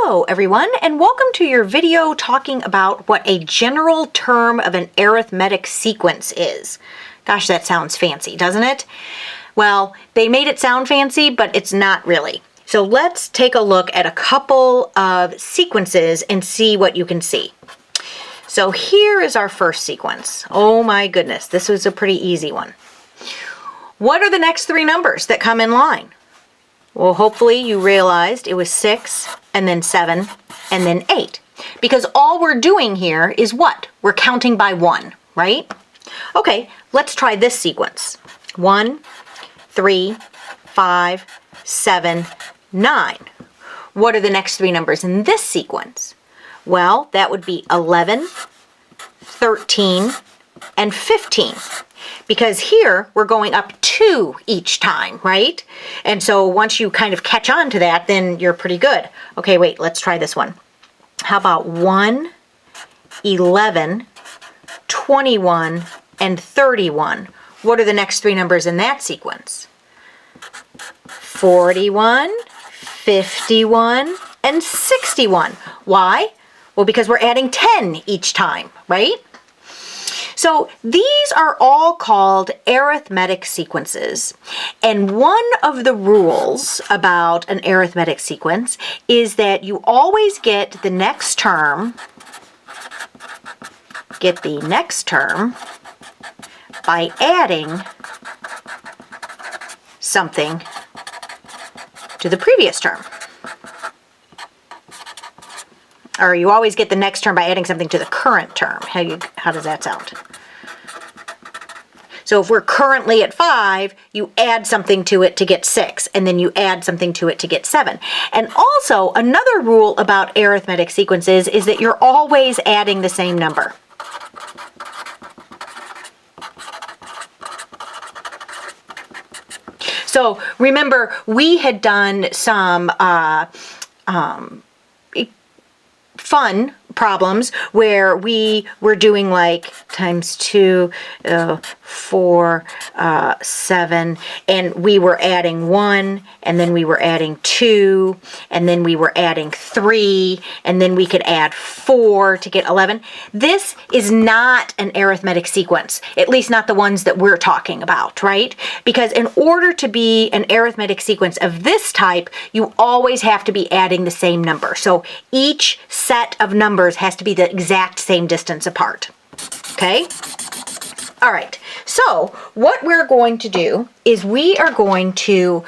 Hello everyone, and welcome to your video talking about what a general term of an arithmetic sequence is. Gosh, that sounds fancy, doesn't it? Well, they made it sound fancy, but it's not really. So let's take a look at a couple of sequences and see what you can see. So here is our first sequence. Oh my goodness, this was a pretty easy one. What are the next three numbers that come in line? Well, hopefully you realized it was 6, and then 7, and then 8. Because all we're doing here is what? We're counting by 1, right? Okay, let's try this sequence. 1, 3, 5, 7, 9. What are the next three numbers in this sequence? Well, that would be 11, 13, and 15. Because here we're going up 2 each time, right? And so once you kind of catch on to that, then you're pretty good. Okay, wait, let's try this one. How about 1, 11, 21, and 31? What are the next three numbers in that sequence? 41, 51, and 61. Why? Well, because we're adding 10 each time, right? So these are all called arithmetic sequences. And one of the rules about an arithmetic sequence is that you always get the next term by adding something to the previous term. Or you always get the next term by adding something to the current term. How does that sound? So if we're currently at 5, you add something to it to get 6, and then you add something to it to get 7. And also, another rule about arithmetic sequences is that you're always adding the same number. So remember, we had done some fun problems where we were doing like times 2, 4, 7, and we were adding 1, and then we were adding 2, and then we were adding 3, and then we could add 4 to get 11. This is not an arithmetic sequence, at least not the ones that we're talking about, right? Because in order to be an arithmetic sequence of this type, you always have to be adding the same number. So each set of numbers has to be the exact same distance apart. Okay? All right. So what we're going to do is we are going to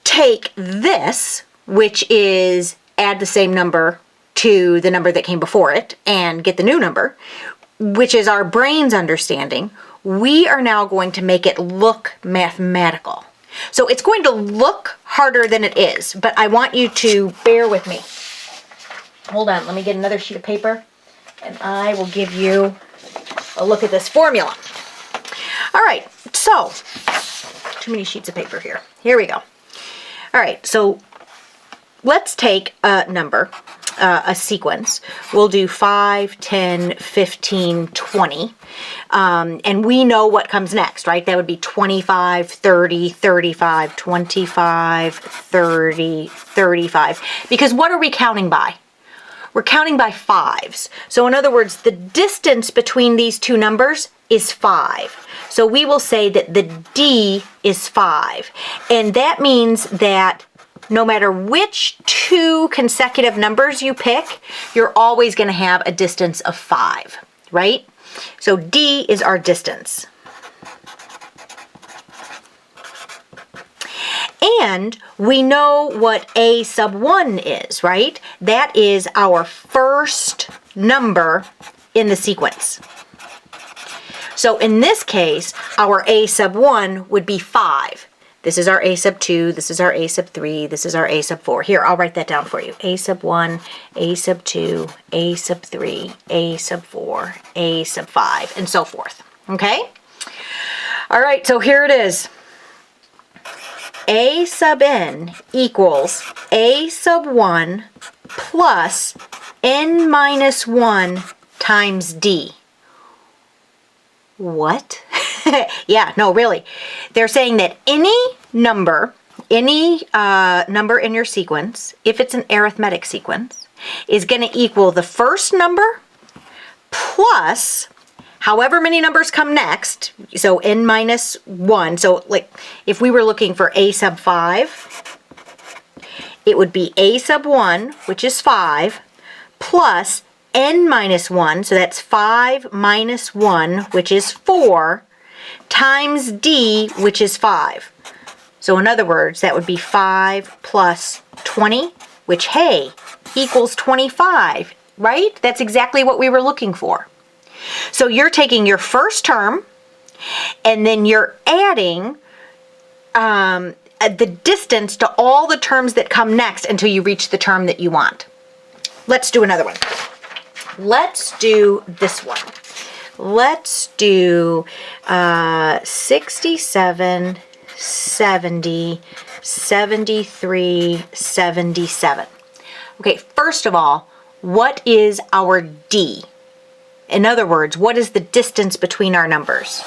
take this, which is add the same number to the number that came before it and get the new number, which is our brain's understanding. We are now going to make it look mathematical. So it's going to look harder than it is, but I want you to bear with me. Hold on, let me get another sheet of paper, and I will give you a look at this formula. All right, so, too many sheets of paper here. Here we go. All right, so let's take a number, a sequence. We'll do 5, 10, 15, 20, and we know what comes next, right? That would be 25, 30, 35, 25, 30, 35. Because what are we counting by? We're counting by 5s. So in other words, the distance between these two numbers is 5. So we will say that the D is 5. And that means that no matter which two consecutive numbers you pick, you're always going to have a distance of 5, right? So D is our distance. And we know what A sub 1 is, right? That is our first number in the sequence. So in this case, our A sub 1 would be 5. This is our A sub 2, this is our A sub 3, this is our A sub 4. Here, I'll write that down for you. A sub 1, A sub 2, A sub 3, A sub 4, A sub 5, and so forth. Okay? All right, so here it is. A sub n equals A sub 1 plus n minus 1 times D. What? Yeah, no, really. They're saying that any number any number in your sequence, if it's an arithmetic sequence, is going to equal the first number plus however many numbers come next, so n minus 1. So like if we were looking for a sub 5, it would be a sub 1, which is 5, plus n minus 1, so that's 5 minus 1, which is 4, times d, which is 5. So in other words, that would be 5 plus 20, which, hey, equals 25, right? That's exactly what we were looking for. So you're taking your first term, and then you're adding the distance to all the terms that come next until you reach the term that you want. Let's do another one. Let's do this one. Let's do 67, 70, 73, 77. Okay, first of all, what is our D? In other words, what is the distance between our numbers?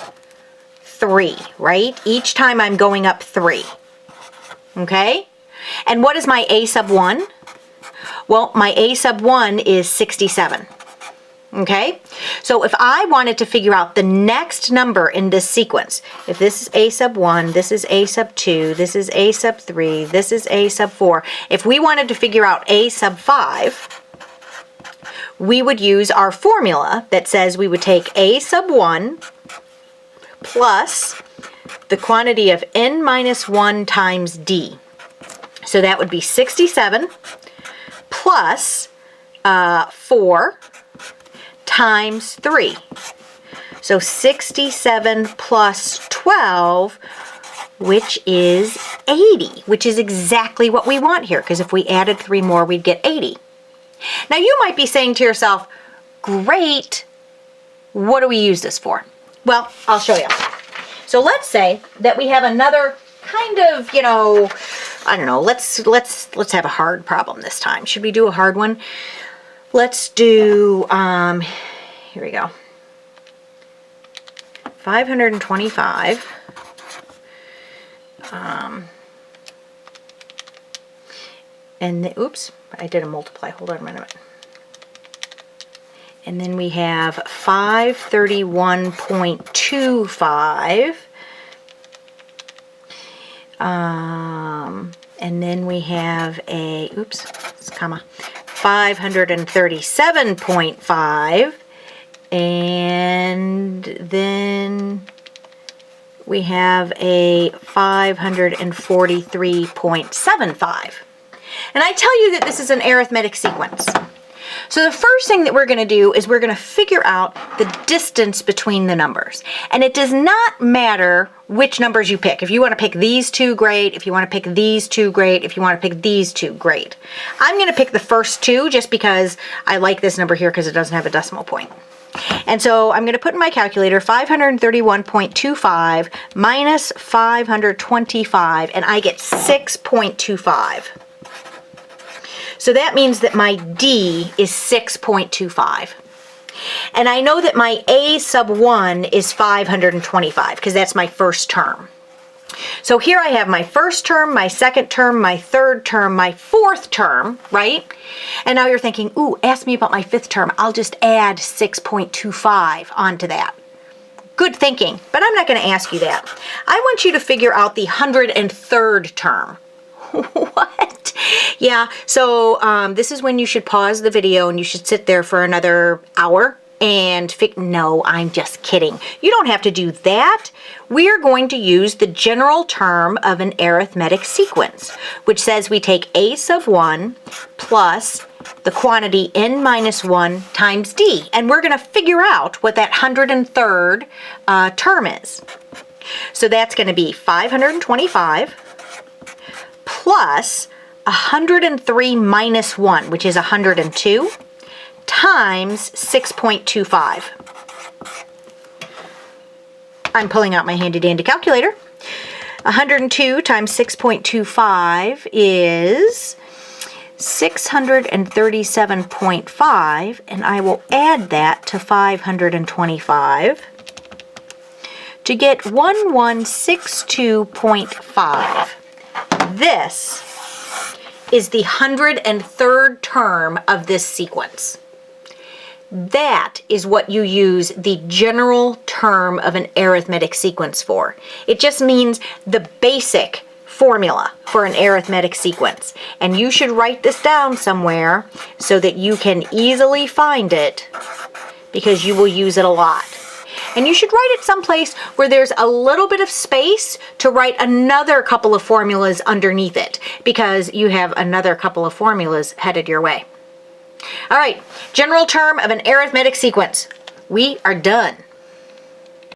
3, right? Each time I'm going up 3. Okay? And what is my A sub 1? Well, my A sub 1 is 67. Okay? So if I wanted to figure out the next number in this sequence, if this is A sub 1, this is A sub 2, this is A sub 3, this is A sub 4, if we wanted to figure out A sub 5, we would use our formula that says we would take A sub 1 plus the quantity of n minus 1 times d. So that would be 67 plus 4 times 3. So 67 plus 12, which is 80, which is exactly what we want here, because if we added 3 more, we'd get 80. Now you might be saying to yourself, great, what do we use this for? Well, I'll show you. So let's say that we have another kind of, I don't know, let's have a hard problem this time. Should we do a hard one? Let's do, here we go, 525, and oops, I did a multiply, hold on a minute. And then we have 531.25, and then we have a, oops, it's comma, 537.5, and then we have a 543.75. And I tell you that this is an arithmetic sequence. So the first thing that we're going to do is we're going to figure out the distance between the numbers. And it does not matter which numbers you pick. If you want to pick these two, great. If you want to pick these two, great. If you want to pick these two, great. I'm going to pick the first two just because I like this number here because it doesn't have a decimal point. And so I'm going to put in my calculator 531.25 minus 525, and I get 6.25. So that means that my D is 6.25. And I know that my A sub 1 is 525 because that's my first term. So here I have my first term, my second term, my third term, my fourth term, right? And now you're thinking, ooh, ask me about my fifth term. I'll just add 6.25 onto that. Good thinking, but I'm not going to ask you that. I want you to figure out the 103rd term. What? Yeah, so this is when you should pause the video and you should sit there for another hour and no, I'm just kidding. You don't have to do that. We are going to use the general term of an arithmetic sequence, which says we take A sub 1 plus the quantity n minus 1 times d. And we're going to figure out what that 103rd term is. So that's going to be 525 plus 103 minus 1, which is 102, times 6.25. I'm pulling out my handy-dandy calculator. 102 times 6.25 is 637.5, and I will add that to 525 to get 1162.5. this is the 103rd term of this sequence. That is what you use the general term of an arithmetic sequence for. It just means the basic formula for an arithmetic sequence. And you should write this down somewhere so that you can easily find it, because you will use it a lot. And you should write it someplace where there's a little bit of space to write another couple of formulas underneath it, because you have another couple of formulas headed your way. All right, general term of an arithmetic sequence. We are done.